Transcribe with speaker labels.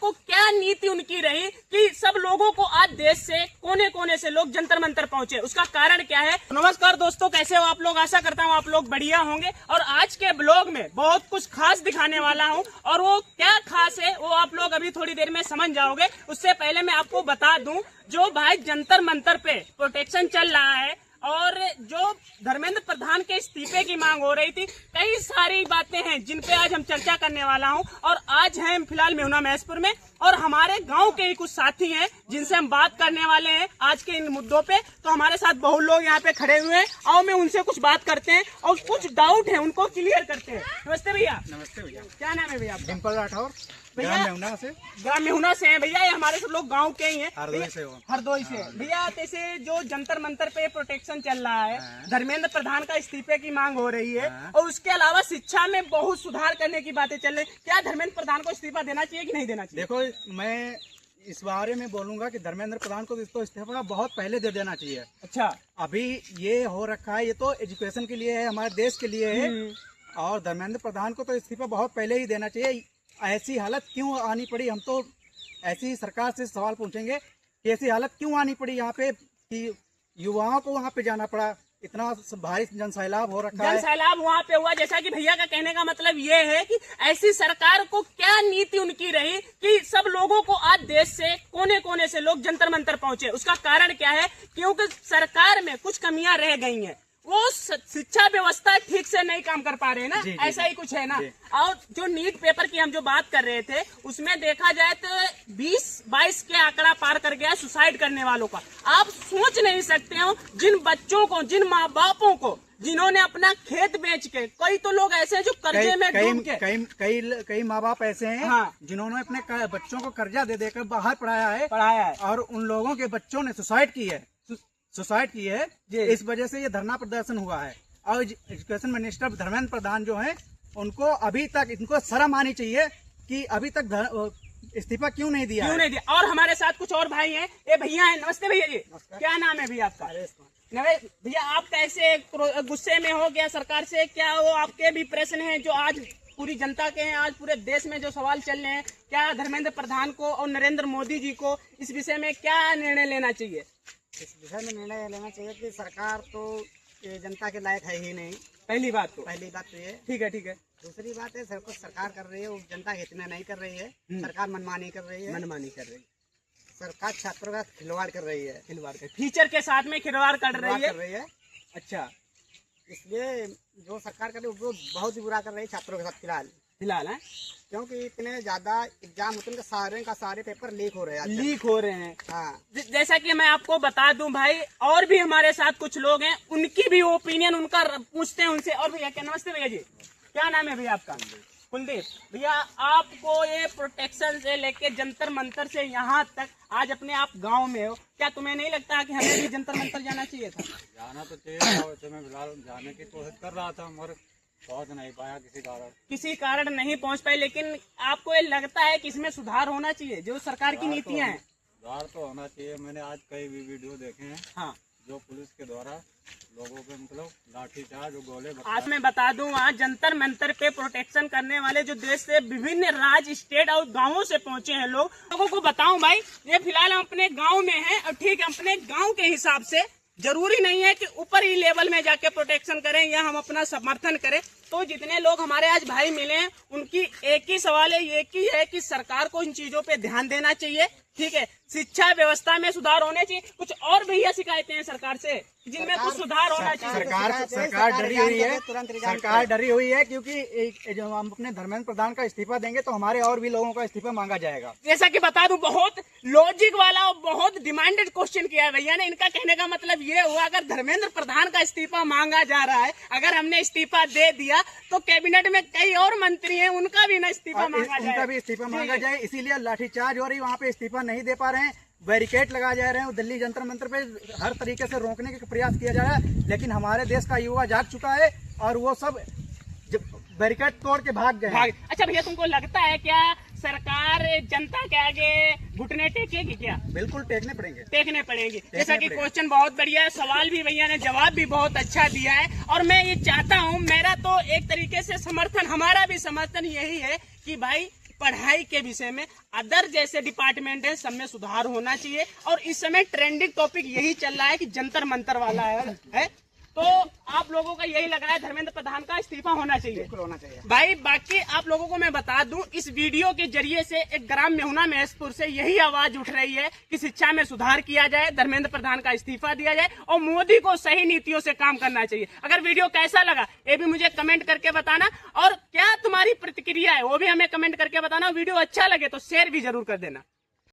Speaker 1: को क्या नीति उनकी रही कि सब लोगों को आज देश से कोने कोने से लोग जंतर मंतर पहुंचे, उसका कारण क्या है। नमस्कार दोस्तों, कैसे हो आप लोग। आशा करता हूं आप लोग बढ़िया होंगे। और आज के ब्लॉग में बहुत कुछ खास दिखाने वाला हूं, और वो क्या खास है वो आप लोग अभी थोड़ी देर में समझ जाओगे। उससे पहले मैं आपको बता दूं, जो भाई जंतर मंतर पे प्रोटेक्शन चल रहा है और जो धर्मेंद्र प्रधान के इस्तीफे की मांग हो रही थी, कई सारी बातें हैं जिन पे आज हम चर्चा करने वाला हूं। और आज हैं फिलहाल मेहुना महेशपुर में, और हमारे गांव के ही कुछ साथी हैं जिनसे हम बात करने वाले हैं आज के इन मुद्दों पे। तो हमारे साथ बहुत लोग यहाँ पे खड़े हुए हैं, आओ मैं उनसे कुछ बात करते हैं और कुछ डाउट है उनको क्लियर करते हैं। नमस्ते भैया।
Speaker 2: नमस्ते भैया।
Speaker 1: क्या नाम है भैया आपका?
Speaker 2: डिम्पल राठौर,
Speaker 1: भैया
Speaker 2: ग्राम
Speaker 1: मेहुना से हैं भैया। ये हमारे सब लोग गांव के ही हैं, हरदोई से। भैया जैसे जो जंतर मंतर पे प्रोटेक्शन चल रहा है, धर्मेंद्र प्रधान का इस्तीफे की मांग हो रही है, और उसके अलावा शिक्षा में बहुत सुधार करने की बातें चल रही। क्या धर्मेंद्र प्रधान को इस्तीफा देना चाहिए कि नहीं देना चाहिए?
Speaker 2: देखो, मैं इस बारे में बोलूंगा कि धर्मेंद्र प्रधान को तो इस्तीफा बहुत पहले दे देना चाहिए।
Speaker 1: अच्छा,
Speaker 2: अभी ये हो रखा है, ये तो एजुकेशन के लिए है, हमारे देश के लिए है, और धर्मेंद्र प्रधान को तो इस्तीफा बहुत पहले ही देना चाहिए। ऐसी हालत क्यों आनी पड़ी, हम तो ऐसी सरकार से सवाल पूछेंगे कि ऐसी हालत क्यों आनी पड़ी यहाँ पे कि युवाओं को वहाँ पे जाना पड़ा। इतना भारी जनसैलाब हो रखा है,
Speaker 1: जनसैलाब वहाँ पे हुआ। जैसा कि भैया का कहने का मतलब ये है कि ऐसी सरकार को क्या नीति उनकी रही कि सब लोगों को आज देश से कोने कोने से लोग जंतर मंतर पहुंचे। उसका कारण क्या है? क्योंकि सरकार में कुछ कमियां रह गई हैं, वो शिक्षा व्यवस्था ठीक से नहीं काम कर पा रहे हैं ना, ऐसा ही कुछ है ना। और जो नीट पेपर की हम जो बात कर रहे थे, उसमें देखा जाए तो 20-22 के आंकड़ा पार कर गया सुसाइड करने वालों का। आप सोच नहीं सकते हो जिन बच्चों को, जिन माँ बापों को, जिन्होंने अपना खेत बेच के, कई तो लोग ऐसे हैं जो कर्जे में डूब के,
Speaker 2: कई माँ बाप ऐसे हैं, हाँ, जिन्होंने अपने बच्चों को कर्जा दे देकर बाहर पढ़ाया है, और उन लोगों के बच्चों ने सुसाइड की है इस वजह से ये धरना प्रदर्शन हुआ है। और एजुकेशन मिनिस्टर धर्मेंद्र प्रधान जो हैं, उनको अभी तक, इनको शर्म आनी चाहिए कि अभी तक इस्तीफा क्यों नहीं दिया।
Speaker 1: और हमारे साथ कुछ और भाई हैं, ये भैया हैं। नमस्ते भैया जी, क्या नाम है भैया आपका? भैया आप कैसे गुस्से में हो गया सरकार से? क्या वो आपके भी प्रश्न हैं जो आज पूरी जनता के हैं, आज पूरे देश में जो सवाल चल रहे हैं? क्या धर्मेंद्र प्रधान को और नरेंद्र मोदी जी को इस विषय में क्या निर्णय लेना चाहिए?
Speaker 3: इस विषय में निर्णय लेना चाहिए कि सरकार तो जनता के लायक है ही नहीं।
Speaker 1: पहली बात तो
Speaker 3: ये
Speaker 1: ठीक है।
Speaker 3: दूसरी बात है, सब कुछ सरकार कर रही है, वो जनता हित में नहीं कर रही है। सरकार मनमानी कर रही है। सरकार छात्रों का खिलवाड़ कर रही है,
Speaker 1: टीचर के साथ में खिलवाड़ कर रही है। अच्छा,
Speaker 3: इसलिए जो सरकार कर रही है वो बहुत ही बुरा कर रही है छात्रों के साथ फिलहाल है, क्योंकि इतने ज्यादा एग्जाम होते हैं, सारे पेपर लीक हो रहे हैं। हाँ।
Speaker 1: जैसा कि मैं आपको बता दूं भाई, और भी हमारे साथ कुछ लोग हैं, उनकी भी ओपिनियन उनका पूछते हैं उनसे। और भैया क्या, नमस्ते भैया जी, क्या नाम है भैया आपका? कुलदीप। भैया आपको ये प्रोटेक्शन से लेके जंतर मंतर से यहाँ तक आज अपने आप गांव में हो, क्या तुम्हें नहीं लगता कि हमें भी जंतर मंतर जाना चाहिए था?
Speaker 4: जाना तो चाहिए, मैं फिलहाल जाने की कोशिश कर रहा था मगर पहुंच नहीं पाया, किसी कारण नहीं पहुंच पाए। लेकिन आपको ये लगता है कि इसमें सुधार होना चाहिए, जो सरकार की नीतियां हैं? सुधार तो होना चाहिए। मैंने आज कई भी वीडियो देखे हैं,
Speaker 1: हाँ,
Speaker 4: जो पुलिस के द्वारा लोगों पे मतलब लाठीचार्ज और गोले।
Speaker 1: आज मैं बता दूं, आज जंतर मंतर पे प्रोटेक्शन करने वाले जो देश से विभिन्न राज्य, स्टेट और गाँवों से पहुंचे हैं लोगों को बताऊं भाई, ये फिलहाल हम अपने गाँव में है, और ठीक है, अपने गाँव के हिसाब से जरूरी नहीं है कि ऊपर ही लेवल में जाके प्रोटेक्शन करें या हम अपना समर्थन करें। तो जितने लोग हमारे आज भाई मिले हैं, उनकी एक ही सवाल है, एक ही है कि सरकार को इन चीजों पे ध्यान देना चाहिए। ठीक है, शिक्षा व्यवस्था में सुधार होने चाहिए। कुछ और भैया शिकायतें हैं सरकार से जिनमें कुछ सुधार होना चाहिए।
Speaker 2: सरकार डरी हुई है क्योंकि जो हम अपने धर्मेंद्र प्रधान का इस्तीफा देंगे तो हमारे और भी लोगों का इस्तीफा मांगा जाएगा।
Speaker 1: जैसा कि बता दूं, बहुत लॉजिक वाला और बहुत डिमांडेड क्वेश्चन किया है भैया ने। इनका कहने का मतलब ये हुआ, अगर धर्मेंद्र प्रधान का इस्तीफा मांगा जा रहा है, अगर हमने इस्तीफा दे दिया तो कैबिनेट में कई और मंत्री हैं, उनका भी ना इस्तीफा मांगा जाए।
Speaker 2: इसीलिए लाठीचार्ज हो रही, वहाँ पे इस्तीफा नहीं दे पा रहे हैं, बैरिकेड लगाए जा रहे हैं, दिल्ली जंतर मंतर पे हर तरीके से रोकने का प्रयास किया जा रहा है। लेकिन हमारे देश का युवा जाग चुका है और वो सब बैरिकेड तोड़ के भाग गए।
Speaker 1: अच्छा भैया, तुमको लगता है क्या सरकार जनता के आगे घुटने टेकेगी? क्या
Speaker 2: बिल्कुल टेकने पड़ेंगे।
Speaker 1: जैसा कि क्वेश्चन बहुत बढ़िया है, सवाल भी भैया ने जवाब भी बहुत अच्छा दिया है। और मैं ये चाहता हूँ, मेरा तो एक तरीके से समर्थन, हमारा भी समर्थन यही है कि भाई पढ़ाई के विषय में अदर जैसे डिपार्टमेंट है सब में सुधार होना चाहिए। और इस समय ट्रेंडिंग टॉपिक यही चल रहा है कि जंतर मंतर वाला है। तो आप लोगों का यही लग रहा है धर्मेंद्र प्रधान का इस्तीफा होना चाहिए।
Speaker 3: होना चाहिए
Speaker 1: भाई बाकी आप लोगों को मैं बता दूं, इस वीडियो के जरिए से एक ग्राम मेहुना महेशपुर से यही आवाज उठ रही है कि शिक्षा में सुधार किया जाए, धर्मेंद्र प्रधान का इस्तीफा दिया जाए और मोदी को सही नीतियों से काम करना चाहिए। अगर वीडियो कैसा लगा ये भी मुझे कमेंट करके बताना, और क्या तुम्हारी प्रतिक्रिया है वो भी हमें कमेंट करके बताना। वीडियो अच्छा लगे तो शेयर भी जरूर कर देना।